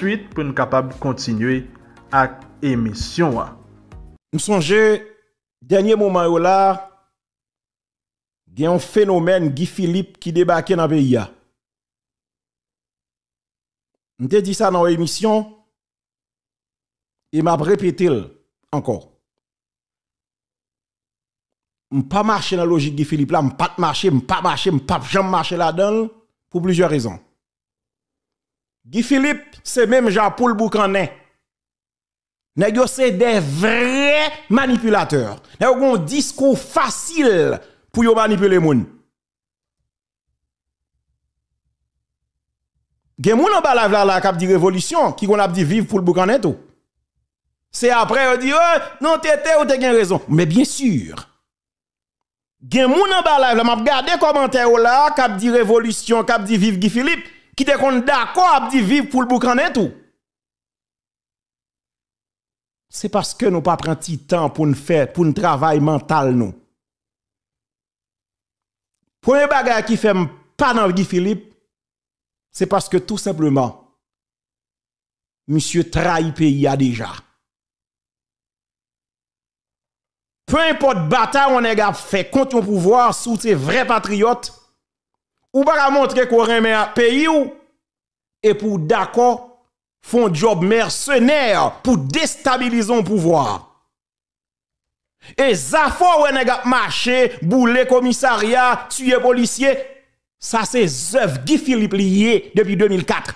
suite pour nous capable continuer avec émission. Nous songe dernier moment là, il y a un phénomène Guy Philippe qui débarque dans le pays. Je te dit ça dans l'émission et m'a répété encore. Je pas marcher dans la logique Guy Philippe là, je pas marcher, je pas jamais marcher là-dedans pour plusieurs raisons. Guy Philippe, c'est même Jean Paul Boucanet. Nèg c'est des vrais manipulateurs. Nèg ont un discours facile pour yo manipuler moun. Gen moun en bas la k'ap di révolution qui qu'on a dit vivre pour le Boucanet tout. C'est après on dit non tété ou t'as gen raison. Mais bien sûr. Gen moun en bas la m'a regarder commentaire là k'ap di révolution, k'ap di vivre Guy Philippe qui te kon d'accord ap di vivre pour le Boucanet tout. C'est parce que nous pas prend petit temps pour nous faire pour un travail mental nous. Premier bagage qui fait pas dans Guy Philippe, c'est parce que tout simplement monsieur trahit pays a déjà. Peu importe bataille on a fait contre un pouvoir sous ces vrais patriotes ou pas montrer qu'on remet un pays ou et pour d'accord font job mercenaire pour déstabiliser le pouvoir. Et Zafo ou nèg marché, boule commissariat, tuer policier, ça c'est œuvre Guy Philippe lié depuis 2004.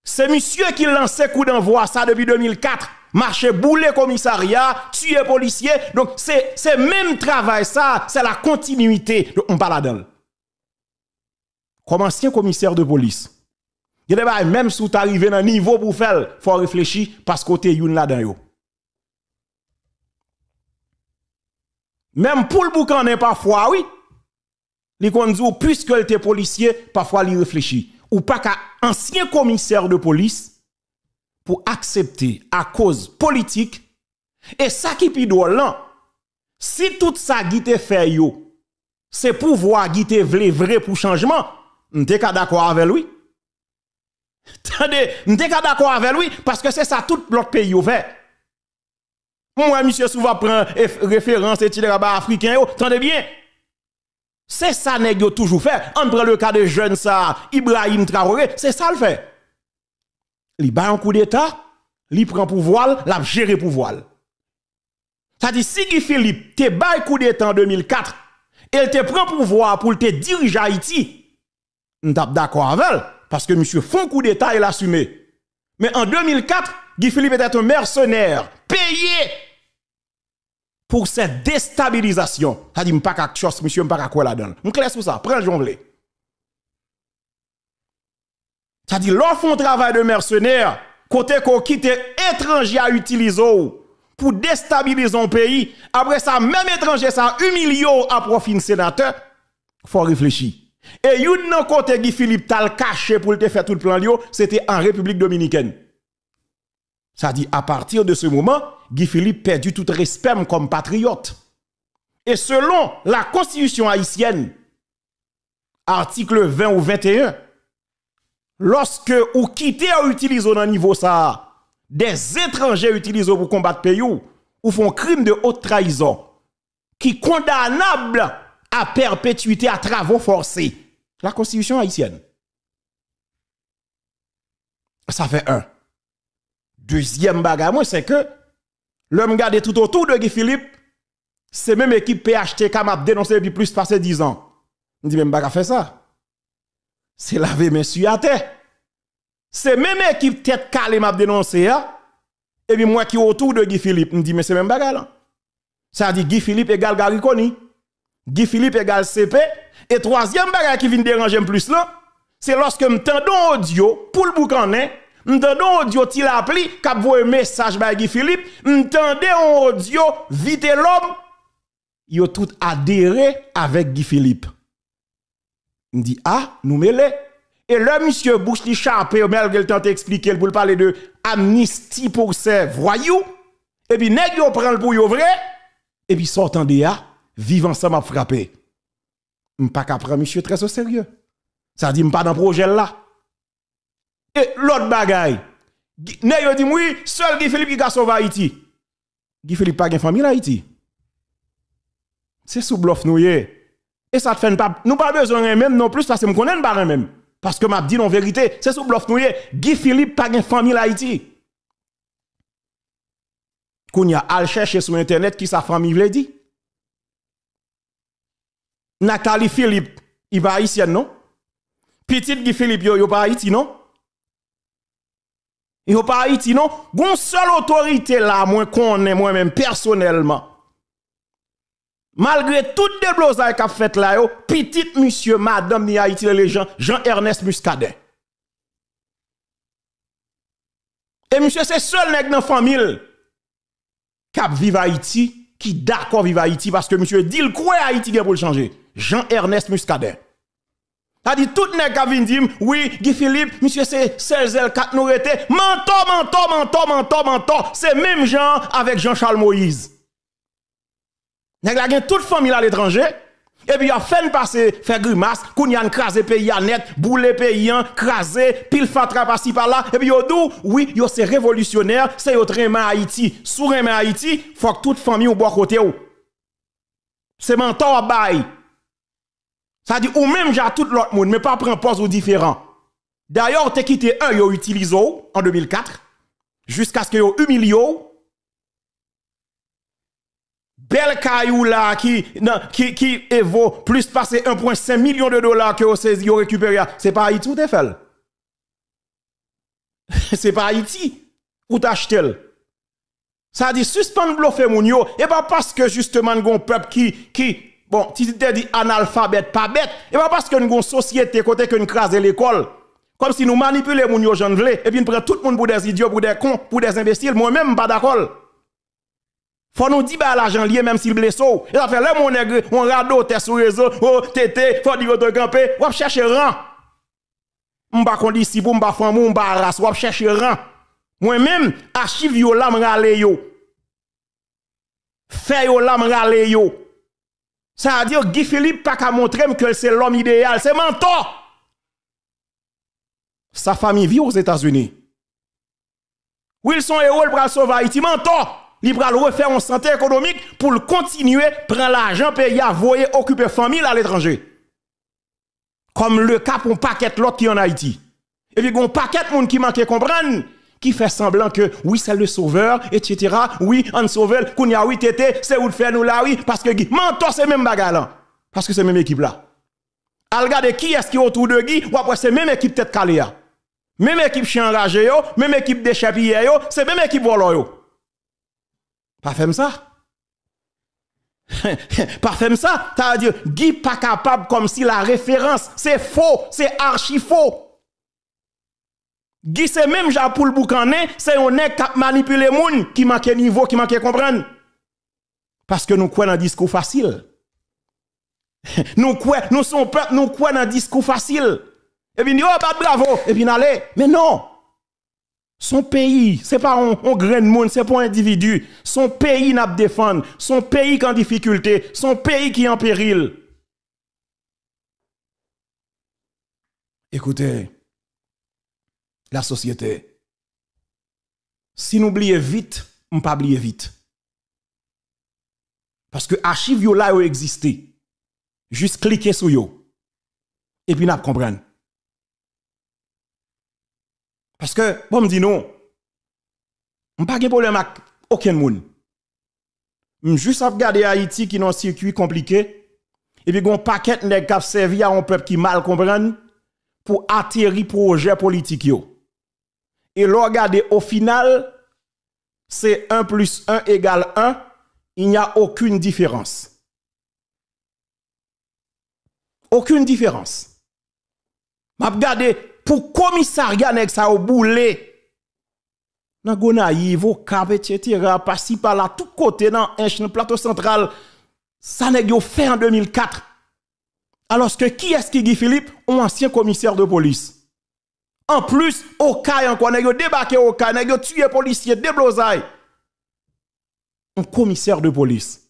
C'est monsieur qui lançait coup d'envoi ça depuis 2004. Marché boule commissariat, tuer policier. Donc c'est même travail ça, c'est la continuité. Donc on parle là-dedans. Comme ancien commissaire de police, même si tu arrives dans niveau pour faire, il faut réfléchir parce que tu es là-dedans. Même pour le Boucanet, parfois, oui. Les conduits, puisque tu es policier, parfois, il réfléchit. Ou pas qu'un ancien commissaire de police pour accepter à cause politique. Et ça qui est là, si tout ça qui te fait, c'est pouvoir qui te vrai pour changement, tu es d'accord avec lui. Attendez, je suis d'accord avec lui parce que c'est ça tout l'autre pays au fait. Moi, monsieur, souvent prend référence et africain, attendez bien. C'est ça nèg yo toujours fait. On prend le cas de jeune ça, Ibrahim Traoré, c'est ça le fait. Il bat un coup d'état, il prend pouvoir, il gère pouvoir. Ça dit si Guy Philippe te bat un coup d'état en 2004, il te prend pouvoir pour te diriger Haïti, on tape d'accord avec elle. Parce que monsieur font coup d'état et l'assumé. Mais en 2004, Guy Philippe était un mercenaire payé pour cette déstabilisation. Ça dit pas quelque chose, monsieur pas quoi là-dedans. On clair sur ça, prends le jonglé. Ça dit l'on font travail de mercenaire côté qu'on quitte étranger à utiliser pour déstabiliser un pays. Après ça même étranger ça humilie à profit de sénateur. Faut réfléchir. Et yon nan côté Guy Philippe tal caché pour te faire tout le plan Lio, c'était en République Dominicaine. Ça dit à partir de ce moment, Guy Philippe perdu tout respect comme patriote. Et selon la constitution haïtienne, article 20 ou 21, lorsque ou quittez ou utilisez dans niveau ça, des étrangers utilisent pour combattre pays ou font crime de haute trahison qui condamnable à perpétuité à travaux forcés. La constitution haïtienne. Ça fait un. Deuxième bagage, c'est que l'homme garde tout autour de Guy Philippe, c'est même équipe PHTK m'a dénoncé depuis plus de 10 ans. On dit même bagage fait ça. C'est laver monsieur à terre. C'est même équipe tête calée m'a dénoncé. Et puis moi qui autour de Guy Philippe, on dit mais c'est même bagage là. Ça dit Guy Philippe égale Gariconi. Guy Philippe égale CP. Et troisième bagage qui vient déranger plus là, c'est lorsque m'tendons audio pour le Boucanet, m'tendons audio ti l'appli, k'ap voye message by Guy Philippe, m'tendons audio vite l'homme, yo tout adhéré avec Guy Philippe. M'di ah, nous mêlé. Et le monsieur bouche li chapé, malgré le temps d'expliquer pour parler de amnistie pour ces voyous, et puis nèg yo prend le pour yo vrai, et puis sortant de là, vivre ensemble à frapper. M'pas qu'à prendre monsieur très au sérieux. Ça dit m'pas dans projet là. Et l'autre bagaille. Nèg yo dit oui, seul Guy Philippe qui a sauvé Haïti. Guy Philippe pas gen famille Haïti. C'est sous bluff nous yé. Et ça te fait pas nous pas besoin même non plus parce que me connais pas même. Parce que m'a dit non vérité, c'est sous bluff nous yé. Guy Philippe pas gen famille Haïti. Qu'on y a al chercher sur internet qui sa famille veut dit. Nathalie Philippe, il va haïtienne non? Petite Guy Philippe yo pas Haïti non? Yo pas Haïti non? Gon seule autorité là moi connais moi-même personnellement. Malgré toute déblosaille qu'a fait là yo, petite monsieur madame ni Haïti les gens Jean-Ernest Muscadet. Et monsieur c'est seul nèg dans famille qui vive Haïti, qui d'accord vivre Haïti parce que monsieur dit le quoi Haïti pour le changer. Jean-Ernest Muscadet. A dit tout nèg qui vient dire oui, Guy Philippe, monsieur c'est Selzel 4 nous était mentor, c'est même Jean avec Jean-Charles Moïse. Nèg la gen toute famille à l'étranger et puis a fait passer faire grimace, koun yan krasé pays net, boule pays krasé, pile fatra par-ci par-là et puis yo dou oui, yo c'est révolutionnaire, c'est yo treman Haïti, sou remen Haïti, faut que toute famille ou bois côté ou. C'est mentor bail. Ça dit ou même j'ai tout l'autre monde mais pas prendre pose ou différent. D'ailleurs, t'es quitté un yo utilisé en 2004 jusqu'à ce que yo humilié. Bel caillou là qui vaut plus passer 1,5 million de dollars que vous saisi vous récupéré. C'est pas Haïti ou t'es fait. C'est pas Haïti ou t'achètes. Ça dit suspend bluffer moun yo et pas parce que justement gon peuple qui bon, si tu te dit analphabète pas bête et pas parce que nous gon société côté que nous craser l'école. Comme si nous manipuler moun yo j'en vle et puis nous prend tout le monde pour des idiots, pour des cons, pour des imbéciles, moi-même pas d'accord. Faut nous dire l'argent lié même s'il blesse. Et ça fait là mon nègre, on radote sur réseau, oh tété, faut dire de camper, ou chercher rang. M'pa kondi si pour m'pa famou, m'pa race, ou chercher rang. Moi-même archive yo là m'rale yo. Fait yo là m'rale yo. Ça veut dire Guy Philippe pas qu'à montrer que c'est l'homme idéal, c'est mentor. Sa famille vit aux États-Unis. Wilson Hérold pour sauver Haïti, mentor. Il va refaire en santé économique pour le continuer, prendre l'argent, payer, voyer, occuper famille à l'étranger. Comme le cas pour un paquet l'autre qui en Haïti. Et puis, un paquet de monde qui manque comprendre, qui fait semblant que oui, c'est le sauveur, etc. Oui, on sauveur, qu'on y a oui, tété, c'est où le faire nous là, oui, parce que Guy, mentor, c'est même bagarre là. Parce que c'est même équipe là. Al regarder qui est-ce qui est autour de Guy, ou après c'est même équipe tête calée. Même équipe chien enragé, yo, même équipe déchapillé, yo, c'est même équipe volo, yo. Pas fait ça. Pas fait ça. Ça veut dire, Guy pas capable comme si la référence, c'est faux, c'est archi faux. Guy c'est même Jean pour le boucané, c'est un nèg qui manipule les gens, qui manque niveau, qui manque comprendre. Parce que nous croyons dans discours facile. Nous sommes peuple, nous croyons dans discours facile. Et puis, oh, bah, bravo. Et puis, allez. Mais non. Son pays, c'est pas un grain de monde, c'est pas un individu. Son pays n'a pas défendre. Son pays qui est en difficulté. Son pays qui est en péril. Écoutez, la société, si nous oublions vite, on ne peut pas oublier vite. Parce que archives yo là yo existé. Juste cliquer sur yo. Et puis n'a comprendre. Parce que, bon, me dit non. On pas de problème avec aucun monde. On juste regarder Haïti qui dans un circuit compliqué. Et puis, un paquet de qui servi à un peuple qui mal comprend pour atterrir projet politique yo. Et là, regardez, au final, c'est 1 plus 1 égale 1. Il n'y a aucune différence. Aucune différence. M'a regardé pour commissariat nèg ça au boulé. Dans Gonaïve, au Cap, etc. Par-ci par-là, tout côté dans le plateau central. Ça nèg yo fait en 2004. Alors que qui est-ce qui Guy Philippe? Un ancien commissaire de police. En plus, au cas encore, nèg yo débarqué au cas, nèg yo tué policier, déblosaille. Un commissaire de police.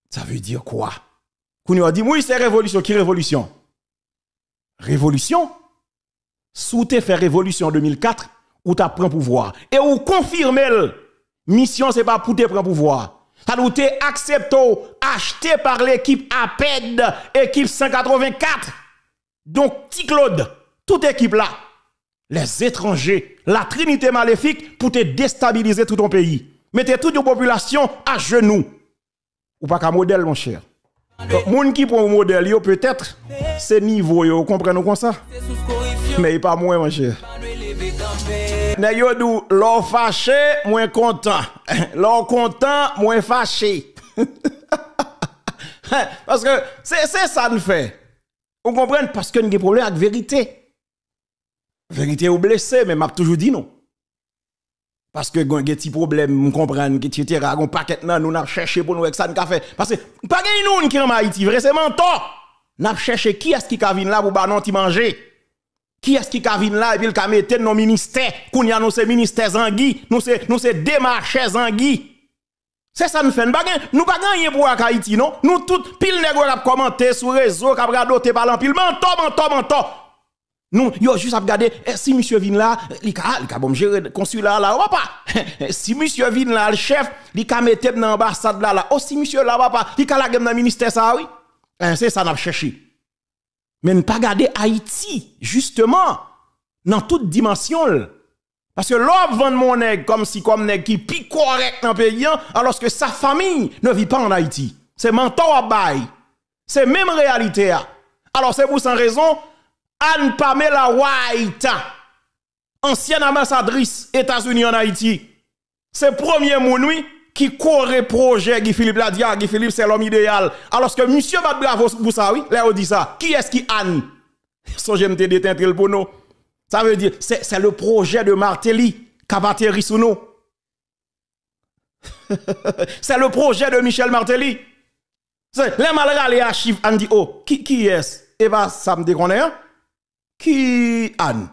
Ça veut dire quoi? Qu'on a dit, oui, c'est révolution. Qui révolution? Révolution? Sous te fait révolution en 2004, ou t'as pris pouvoir. Et ou confirmez mission c'est pas pour te prendre pouvoir. Ça nous t'es accepté, acheté par l'équipe APED, équipe 184. Donc, Ti Claude, toute équipe là, les étrangers, la trinité maléfique pour te déstabiliser tout ton pays. Mettez toute une population à genoux. Ou pas qu'un modèle, mon cher. Donc, moun qui prend un modèle, yo peut-être, c'est niveau, yo, comprenez comme ça? Mais pas moins, mon cher. Nè yo dou, l'on fâché, moins content. L'on content, moins fâché. Parce que c'est ça nous fait. Vous comprenez? Parce que nous avons des problèmes avec vérité. Vérité ou blessé, mais m'a toujours dit non. Parce que nous avons des petits problèmes, nous comprenons, etc. Nous avons paquet nan, nous avons cherché pour nous avec ça, nous avons fait. Parce que, pas de nous qui en Haïti, vrai, c'est mentor. Nous avons cherché qui est-ce qui a venu là pour bah non ti manger. Qui est-ce qui a venu là et puis il a mis nos ministères, qu'on y a nos ministères Zangui, nous c'est démarchés Zangui. C'est ça nous fait. Nous pas gagner pour Haïti non. Nous tout pile nèg a commenter sur réseau, qu'a regarder parlant pile mentor. Nous yo juste à regarder si monsieur vient là, il ka bon gérer consulat là ou pas. Si monsieur vient là le chef, il ka mettre dans ambassade là. Oh si monsieur là pas, il ka la dans le ministère ça oui. C'est ça n'a cherché. Mais ne pas garder Haïti, justement, dans toute dimension. Parce que l'homme vend mon nègre comme nègre qui pique correct dans le pays, alors que sa famille ne vit pas en Haïti. C'est mentor à bail. C'est même réalité. Alors c'est pour cette raison, Anne Pamela White, ancienne ambassadrice États-Unis en Haïti, c'est premier mouni qui corre projet Guy Philippe Ladia. Guy Philippe c'est l'homme idéal. Alors que monsieur bat bravo pour ça, oui, là on dit ça. Qui est-ce qui Anne? Son j'aime te déteindre pour nous. Ça veut dire, c'est le projet de Martelly qui a atterri sous nous. C'est le projet de Michel Martelly. Les malgré les archives, on dit, oh, qui est-ce? Et bien, ça me déconne, qui Anne?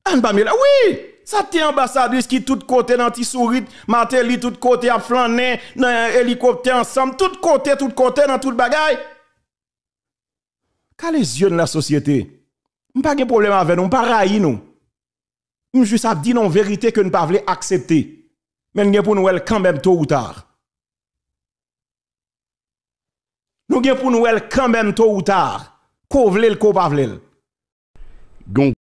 Anne Pamela, oui! Ça t'es ambassadrice qui tout côté dans ti sourit, Martelly tout côté à flaner, dans hélicoptère ensemble, tout côté dans tout bagaille. Quand les yeux de la société, pas de problème avec nous, pas raï nous. Nous juste à dire non vérité que nous pas voulons accepter. Mais nous pour nous quand même tôt ou tard. Nous pour nous quand même tôt ou tard. Ko vle, ko pa vle.